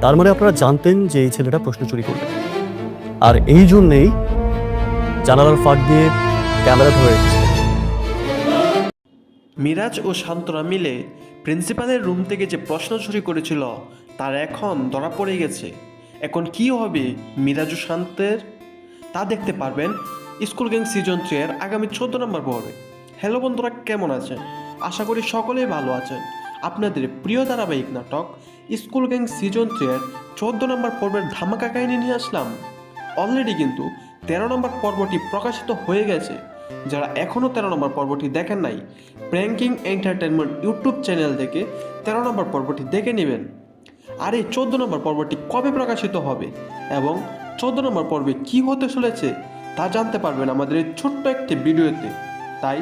তার মানে আপনারা জানতেন যে এই ছেলেটা প্রশ্ন চুরি করবে, আর এই জন্যেই জানালার ফাঁক দিয়ে ক্যামেরা ধরে রেখেছে। মিরাজ ও শান্তরা মিলে প্রিন্সিপালের রুম থেকে যে প্রশ্ন চুরি করেছিল তার এখন ধরা পড়ে গেছে। এখন কি হবে মিরাজ ও শান্তের তা দেখতে পারবেন স্কুল গ্যাং সিজন 3 এর আগামী 14 নম্বর পর্বে। হ্যালো বন্ধুরা, কেমন আছেন? আশা করি সকলেই ভালো আছেন। আপনাদের প্রিয় ধারাবাহিক নাটক স্কুল গ্যাং সিজন 3 এর 14 নম্বর পর্বের ধামাকা কাহিনী নিয়ে আসলাম। অলরেডি কিন্তু 13 নম্বর পর্বটি প্রকাশিত হয়ে গেছে। যারা এখনও 13 নম্বর পর্বটি দেখেন নাই, প্র্যাঙ্কিং এন্টারটেনমেন্ট ইউটিউব চ্যানেল থেকে 13 নম্বর পর্বটি দেখে নেবেন। আর এই 14 নম্বর পর্বটি কবে প্রকাশিত হবে এবং 14 নম্বর পর্বে কী হতে চলেছে তা জানতে পারবেন আমাদের এই ছোট্ট একটি ভিডিওতে। তাই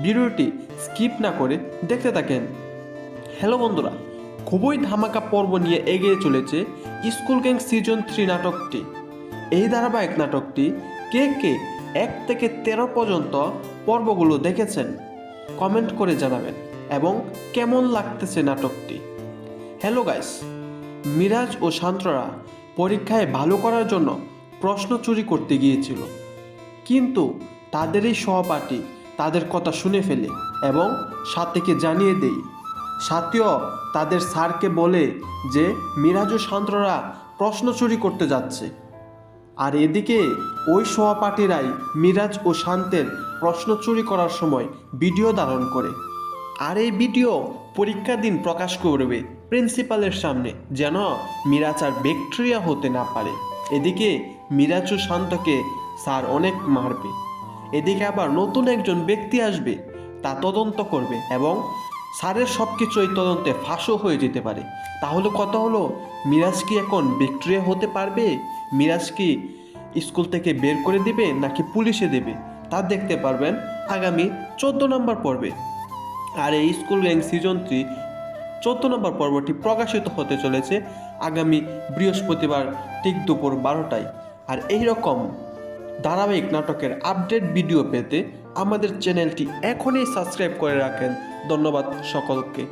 ভিডিওটি স্কিপ না করে দেখতে থাকেন। হ্যালো বন্ধুরা, খুবই ধামাকা পর্ব নিয়ে এগিয়ে চলেছে স্কুল গ্যাং সিজন 3 নাটকটি। এই ধারাবাহিক নাটকটি কে কে 1 থেকে 13 পর্যন্ত পর্বগুলো দেখেছেন কমেন্ট করে জানাবেন এবং কেমন লাগতেছে নাটকটি। হ্যালো গাইস, মিরাজ ও শান্তরা পরীক্ষায় ভালো করার জন্য প্রশ্ন চুরি করতে গিয়েছিল, কিন্তু তাদেরই সহপাঠী তাদের কথা শুনে ফেলে এবং সাথীকে জানিয়ে দেয়। সাথীও তাদের স্যারকে বলে যে মিরাজ ও শান্তরা প্রশ্ন চুরি করতে যাচ্ছে। আর এদিকে ওই সহপাঠীরাই মিরাজ ও শান্তের প্রশ্ন চুরি করার সময় ভিডিও ধারণ করে। আর এই ভিডিও পরীক্ষার দিন প্রকাশ করবে প্রিন্সিপালের সামনে, যেন মিরাজ আর ব্যাকটেরিয়া হতে না পারে। এদিকে মিরাজ ও শান্তকে স্যার অনেক মারবে। এদিকে আবার নতুন একজন ব্যক্তি আসবে, তা তদন্ত করবে এবং স্যারের সব কিছু এই তদন্তে ফাঁসও হয়ে যেতে পারে। তাহলে কথা হলো, মিরাজ কি এখন ব্যাকটেরিয়া হতে পারবে? মিরাজ কি স্কুল থেকে বের করে দেবে নাকি পুলিশে দেবে তা দেখতে পারবেন আগামী 14 নম্বর পর্বে। আর এই স্কুল গ্যাং সিজন 3 14 নম্বর পর্বটি প্রকাশিত হতে চলেছে আগামী বৃহস্পতিবার ঠিক দুপুর 12টায়। আর এই রকম ধারাবাহিক নাটকের আপডেট ভিডিও পেতে আমাদের চ্যানেলটি এখনই সাবস্ক্রাইব করে রাখেন। ধন্যবাদ সকলকে।